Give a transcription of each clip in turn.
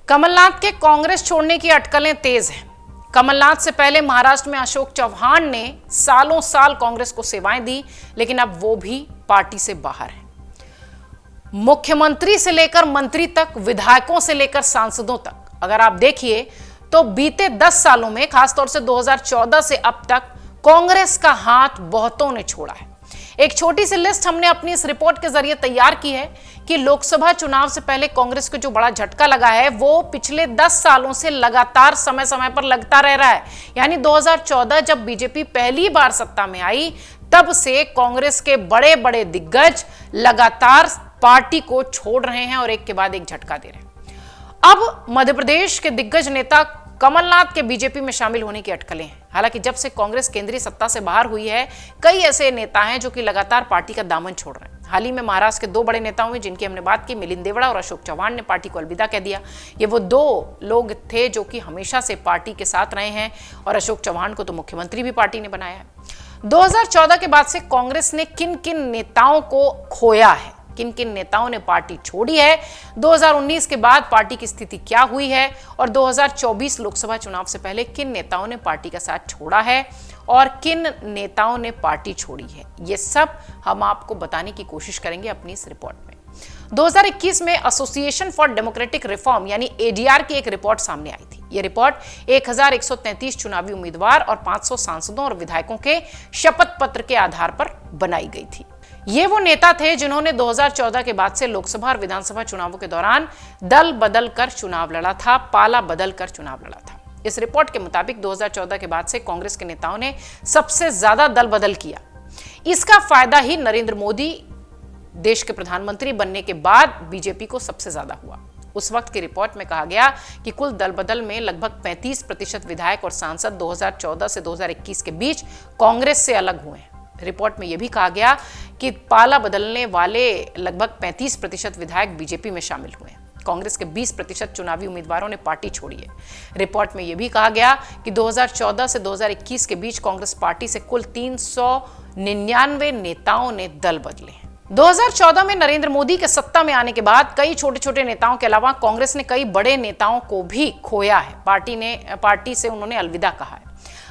कमलनाथ के कांग्रेस छोड़ने की अटकलें तेज हैं। कमलनाथ से पहले महाराष्ट्र में अशोक चव्हाण ने सालों साल कांग्रेस को सेवाएं दी, लेकिन अब वो भी पार्टी से बाहर है। मुख्यमंत्री से लेकर मंत्री तक, विधायकों से लेकर सांसदों तक, अगर आप देखिए तो बीते 10 सालों में, खासतौर से 2014 से अब तक कांग्रेस का हाथ बहुतों ने छोड़ा है। एक छोटी सी लिस्ट हमने अपनी इस रिपोर्ट के जरिए तैयार की है कि लोकसभा चुनाव से पहले कांग्रेस को जो बड़ा झटका लगा है वो पिछले 10 सालों से लगातार समय समय पर लगता रह रहा है। यानी 2014 जब बीजेपी पहली बार सत्ता में आई, तब से कांग्रेस के बड़े बड़े दिग्गज लगातार पार्टी को छोड़ रहे हैं और एक के बाद एक झटका दे रहे हैं। अब मध्य प्रदेश के दिग्गज नेता कमलनाथ के बीजेपी में शामिल होने की अटकलें हैं। हालांकि जब से कांग्रेस केंद्रीय सत्ता से बाहर हुई है, कई ऐसे नेता हैं जो कि लगातार पार्टी का दामन छोड़ रहे हैं। हाल ही में महाराष्ट्र के 2 बड़े नेताओं में, जिनकी हमने बात की, मिलिंद देवड़ा और अशोक चव्हाण ने पार्टी को अलविदा कह दिया। ये वो 2 लोग थे जो कि हमेशा से पार्टी के साथ रहे हैं और अशोक चव्हाण को तो मुख्यमंत्री भी पार्टी ने बनाया है। 2014 के बाद से कांग्रेस ने किन किन नेताओं को खोया है, किन किन नेताओं ने पार्टी छोड़ी है, 2019 के बाद पार्टी की स्थिति क्या हुई है और 2024 लोकसभा चुनाव से पहले किन नेताओं ने पार्टी का साथ छोड़ा है और किन नेताओं ने पार्टी छोड़ी है, ये सब हम आपको बताने की कोशिश करेंगे अपनी इस रिपोर्ट में। 2021 में एसोसिएशन फॉर डेमोक्रेटिक रिफॉर्म यानी एडीआर की एक रिपोर्ट सामने आई थी। यह रिपोर्ट 1133 चुनावी उम्मीदवार और 500 सांसदों और विधायकों के शपथ पत्र के आधार पर बनाई गई थी। ये वो नेता थे जिन्होंने 2014 के बाद से लोकसभा और विधानसभा चुनावों के दौरान दल बदल कर चुनाव लड़ा था, पाला बदल कर चुनाव लड़ा था। इस रिपोर्ट के मुताबिक 2014 के बाद से कांग्रेस के नेताओं ने सबसे ज्यादा दल बदल किया। इसका फायदा ही नरेंद्र मोदी देश के प्रधानमंत्री बनने के बाद बीजेपी को सबसे ज्यादा हुआ। उस वक्त की रिपोर्ट में कहा गया कि कुल दल बदल में लगभग 35% विधायक और सांसद 2014 से 2021 के बीच कांग्रेस से अलग हुए हैं। रिपोर्ट में यह भी कहा गया कि पाला बदलने वाले लगभग 35% विधायक बीजेपी में शामिल हुए हैं। कांग्रेस के 20% चुनावी उम्मीदवारों ने पार्टी छोड़ी है। रिपोर्ट में यह भी कहा गया कि 2014 से 2021 के बीच कांग्रेस पार्टी से कुल 399 नेताओं ने दल बदले हैं। 2014 में नरेंद्र मोदी के सत्ता में आने के बाद कई छोटे छोटे नेताओं के अलावा कांग्रेस ने कई बड़े नेताओं को भी खोया है। पार्टी से उन्होंने अलविदा कहा है।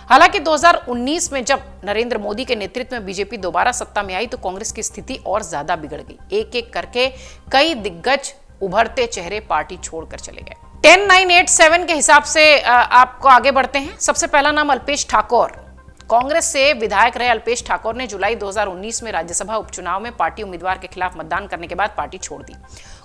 हालांकि 2019 में जब नरेंद्र मोदी के नेतृत्व में बीजेपी दोबारा सत्ता में आई तो कांग्रेस की स्थिति और ज्यादा बिगड़ गई। एक एक करके कई दिग्गज उभरते चेहरे पार्टी छोड़कर चले गए। 10987 के हिसाब से आपको आगे बढ़ते हैं। सबसे पहला नाम अल्पेश ठाकोर। कांग्रेस से विधायक रहे अल्पेश ठाकोर ने जुलाई 2019 में राज्यसभा उपचुनाव में पार्टी उम्मीदवार के खिलाफ मतदान करने के बाद पार्टी छोड़ दी।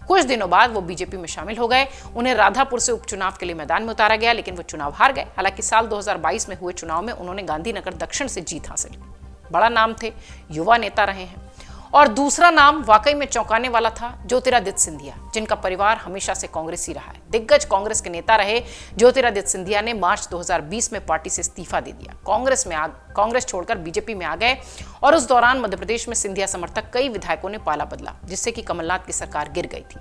कुछ दिनों बाद वो बीजेपी में शामिल हो गए। उन्हें राधापुर से उपचुनाव के लिए मैदान में उतारा गया, लेकिन वो चुनाव हार गए। हालांकि साल 2022 में हुए चुनाव में उन्होंने गांधीनगर दक्षिण से जीत हासिल की। बड़ा नाम थे, युवा नेता रहे हैं। और दूसरा नाम वाकई में चौंकाने वाला था, ज्योतिरादित्य सिंधिया, जिनका परिवार हमेशा से कांग्रेसी रहा है। दिग्गज कांग्रेस के नेता रहे ज्योतिरादित्य सिंधिया ने मार्च 2020 में पार्टी से इस्तीफा दे दिया। कांग्रेस छोड़कर बीजेपी में आ गए और उस दौरान मध्य प्रदेश में सिंधिया समर्थक कई विधायकों ने पाला बदला, जिससे कि कमलनाथ की सरकार गिर गई थी।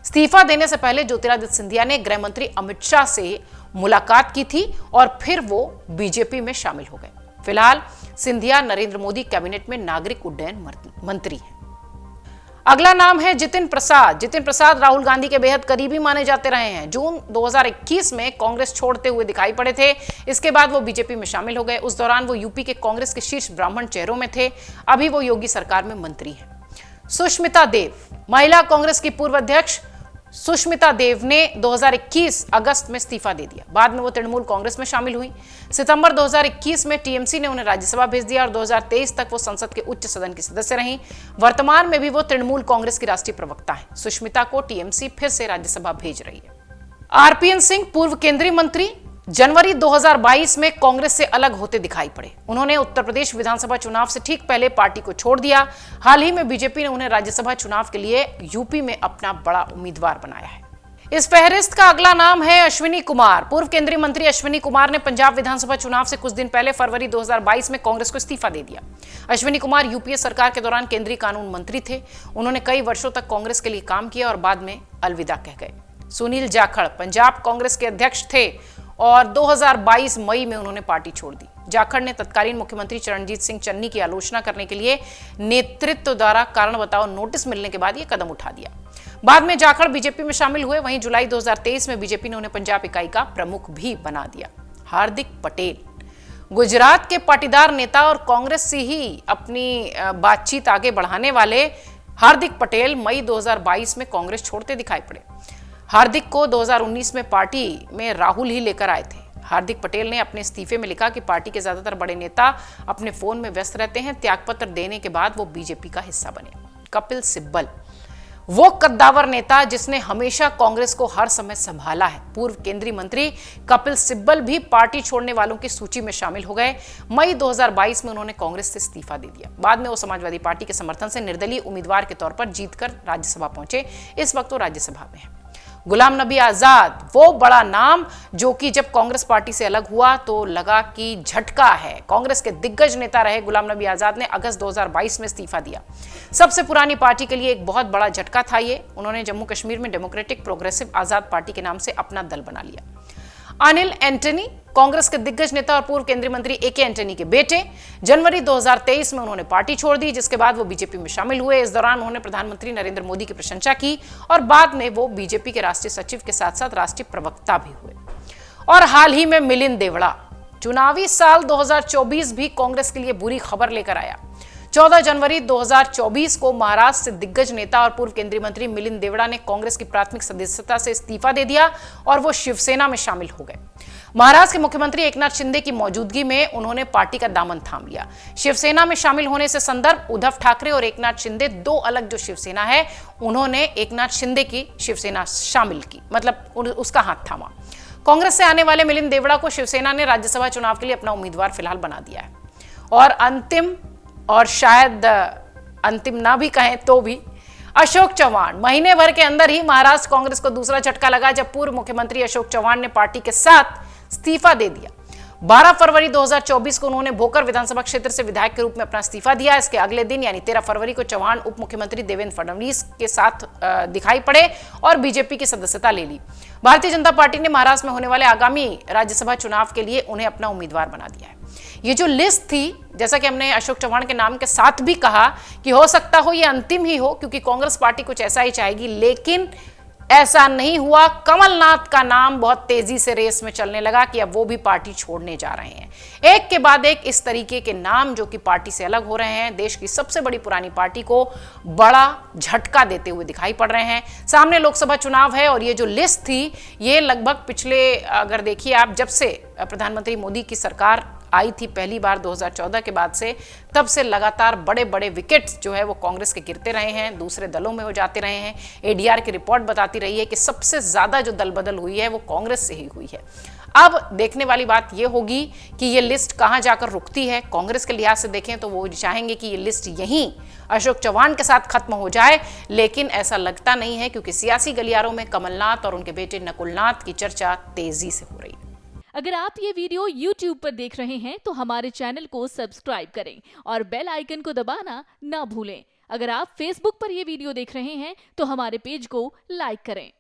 इस्तीफा देने से पहले ज्योतिरादित्य सिंधिया ने गृह मंत्री अमित शाह से मुलाकात की थी और फिर वो बीजेपी में शामिल हो गए। फिलहाल सिंधिया नरेंद्र मोदी कैबिनेट में नागरिक उड्डयन मंत्री हैं। अगला नाम है जितिन प्रसाद। जितिन प्रसाद राहुल गांधी के बेहद करीबी माने जाते रहे हैं। जून 2021 में कांग्रेस छोड़ते हुए दिखाई पड़े थे। इसके बाद वो बीजेपी में शामिल हो गए। उस दौरान वो यूपी के कांग्रेस के शीर्ष ब्राह्मण चेहरों में थे। अभी वो योगी सरकार में मंत्री हैं। सुष्मिता देव, महिला कांग्रेस की पूर्व अध्यक्ष सुष्मिता देव ने 2021 अगस्त में इस्तीफा दे दिया। बाद में वो तृणमूल कांग्रेस में शामिल हुई। सितंबर 2021 में टीएमसी ने उन्हें राज्यसभा भेज दिया और 2023 तक वो संसद के उच्च सदन की सदस्य रहीं। वर्तमान में भी वो तृणमूल कांग्रेस की राष्ट्रीय प्रवक्ता हैं। सुष्मिता को टीएमसी फिर से राज्यसभा भेज रही है। आरपीएन सिंह, पूर्व केंद्रीय मंत्री, जनवरी 2022 में कांग्रेस से अलग होते दिखाई पड़े। उन्होंने उत्तर प्रदेश विधानसभा चुनाव से ठीक पहले पार्टी को छोड़ दिया। हाल ही में बीजेपी ने उन्हें राज्यसभा चुनाव के लिए यूपी में अपना बड़ा उम्मीदवार बनाया है। इस फहरिस्त का अगला नाम है अश्विनी कुमार। पूर्व केंद्रीय मंत्री अश्विनी कुमार ने पंजाब विधानसभा चुनाव से कुछ दिन पहले फरवरी 2022 में कांग्रेस को इस्तीफा दे दिया। अश्विनी कुमार यूपीए सरकार के दौरान केंद्रीय कानून मंत्री थे। उन्होंने कई वर्षों तक कांग्रेस के लिए काम किया और बाद में अलविदा कह गए। सुनील जाखड़ पंजाब कांग्रेस के अध्यक्ष थे और 2022 मई में उन्होंने पार्टी छोड़ दी। जाखड़ ने तत्कालीन मुख्यमंत्री चरणजीत सिंह चन्नी की आलोचना करने के लिए नेतृत्व द्वारा कारण बताओ नोटिस मिलने के बाद यह कदम उठा दिया। बाद में जाखड़ बीजेपी में शामिल हुए। वहीं जुलाई 2023 में बीजेपी ने उन्हें पंजाब इकाई का प्रमुख भी बना दिया। हार्दिक पटेल गुजरात के पाटीदार नेता और कांग्रेस से ही अपनी बातचीत आगे बढ़ाने वाले हार्दिक पटेल मई 2022 में कांग्रेस छोड़ते दिखाई पड़े। हार्दिक को 2019 में पार्टी में राहुल ही लेकर आए थे। हार्दिक पटेल ने अपने इस्तीफे में लिखा कि पार्टी के ज्यादातर बड़े नेता अपने फोन में व्यस्त रहते हैं। त्यागपत्र देने के बाद वो बीजेपी का हिस्सा बने। कपिल सिब्बल वो कद्दावर नेता जिसने हमेशा कांग्रेस को हर समय संभाला है। पूर्व केंद्रीय मंत्री कपिल सिब्बल भी पार्टी छोड़ने वालों की सूची में शामिल हो गए। मई 2022 में उन्होंने कांग्रेस से इस्तीफा दे दिया। बाद में वो समाजवादी पार्टी के समर्थन से निर्दलीय उम्मीदवार के तौर पर जीतकर राज्यसभा पहुंचे। इस वक्त वो राज्यसभा में है। गुलाम नबी आजाद वो बड़ा नाम जो कि जब कांग्रेस पार्टी से अलग हुआ तो लगा कि झटका है। कांग्रेस के दिग्गज नेता रहे गुलाम नबी आजाद ने अगस्त 2022 में इस्तीफा दिया। सबसे पुरानी पार्टी के लिए एक बहुत बड़ा झटका था ये। उन्होंने जम्मू कश्मीर में डेमोक्रेटिक प्रोग्रेसिव आजाद पार्टी के नाम से अपना दल बना लिया। अनिल एंटनी कांग्रेस के दिग्गज नेता और पूर्व केंद्रीय मंत्री ए.के. एंटनी के बेटे, जनवरी 2023 में उन्होंने पार्टी छोड़ दी, जिसके बाद वो बीजेपी में शामिल हुए। इस दौरान उन्होंने प्रधानमंत्री नरेंद्र मोदी की प्रशंसा की और बाद में वो बीजेपी के राष्ट्रीय सचिव के साथ साथ राष्ट्रीय प्रवक्ता भी हुए। और हाल ही में मिलिंद देवड़ा चुनावी साल 2024 भी कांग्रेस के लिए बुरी खबर लेकर आया। 14 जनवरी 2024 को महाराष्ट्र से दिग्गज नेता और पूर्व केंद्रीय मंत्री मिलिंद देवड़ा ने कांग्रेस की प्राथमिक सदस्यता से इस्तीफा दे दिया और वो शिवसेना में शामिल हो गए। महाराष्ट्र के मुख्यमंत्री एकनाथ शिंदे की मौजूदगी में उन्होंने पार्टी का दामन थाम लिया। शिवसेना में शामिल होने से संदर्भ उद्धव ठाकरे और एकनाथ शिंदे दो अलग जो शिवसेना है, उन्होंने एकनाथ शिंदे की शिवसेना शामिल की, मतलब उसका हाथ थामा। कांग्रेस से आने वाले मिलिंद देवड़ा को शिवसेना ने राज्यसभा चुनाव के लिए अपना उम्मीदवार फिलहाल बना दिया है। और अंतिम, और शायद अंतिम ना भी कहें तो भी, अशोक चव्हाण महीने भर के अंदर ही महाराष्ट्र कांग्रेस को दूसरा झटका लगा जब पूर्व मुख्यमंत्री अशोक चव्हाण ने पार्टी के साथ इस्तीफा दे दिया। 12 फरवरी 2024 को उन्होंने भोकर विधानसभा क्षेत्र से विधायक के रूप में अपना इस्तीफा दिया। इसके अगले दिन यानी 13 फरवरी को चव्हाण उप मुख्यमंत्री देवेंद्र फडणवीस के साथ दिखाई पड़े और बीजेपी की सदस्यता ले ली। भारतीय जनता पार्टी ने महाराष्ट्र में होने वाले आगामी राज्यसभा चुनाव के लिए उन्हें अपना उम्मीदवार बना दिया है। ये जो लिस्ट थी, जैसा कि हमने अशोक चव्हाण के नाम के साथ भी कहा कि हो सकता हो ये अंतिम ही हो, क्योंकि कांग्रेस पार्टी कुछ ऐसा ही चाहेगी, लेकिन ऐसा नहीं हुआ। कमलनाथ का नाम बहुत तेजी से रेस में चलने लगा कि अब वो भी पार्टी छोड़ने जा रहे हैं। एक के बाद एक इस तरीके के नाम जो कि पार्टी से अलग हो रहे हैं, देश की सबसे बड़ी पुरानी पार्टी को बड़ा झटका देते हुए दिखाई पड़ रहे हैं। सामने लोकसभा चुनाव है और ये जो लिस्ट थी, ये लगभग पिछले, अगर देखिए आप, जब से प्रधानमंत्री मोदी की सरकार आई थी पहली बार 2014 के बाद से, तब से लगातार बड़े बड़े विकेट्स जो है वो कांग्रेस के गिरते रहे हैं, दूसरे दलों में हो जाते रहे हैं। एडीआर की रिपोर्ट बताती रही है कि सबसे ज्यादा जो दल बदल हुई है वो कांग्रेस से ही हुई है। अब देखने वाली बात ये होगी कि ये लिस्ट कहां जाकर रुकती है। कांग्रेस के लिहाज से देखें तो वो चाहेंगे कि ये लिस्ट यहीं अशोक चव्हाण के साथ खत्म हो जाए, लेकिन ऐसा लगता नहीं है, क्योंकि सियासी गलियारों में कमलनाथ और उनके बेटे नकुलनाथ की चर्चा तेजी से हो रही है। अगर आप ये वीडियो YouTube पर देख रहे हैं तो हमारे चैनल को सब्सक्राइब करें और बेल आइकन को दबाना ना भूलें। अगर आप Facebook पर ये वीडियो देख रहे हैं तो हमारे पेज को लाइक करें।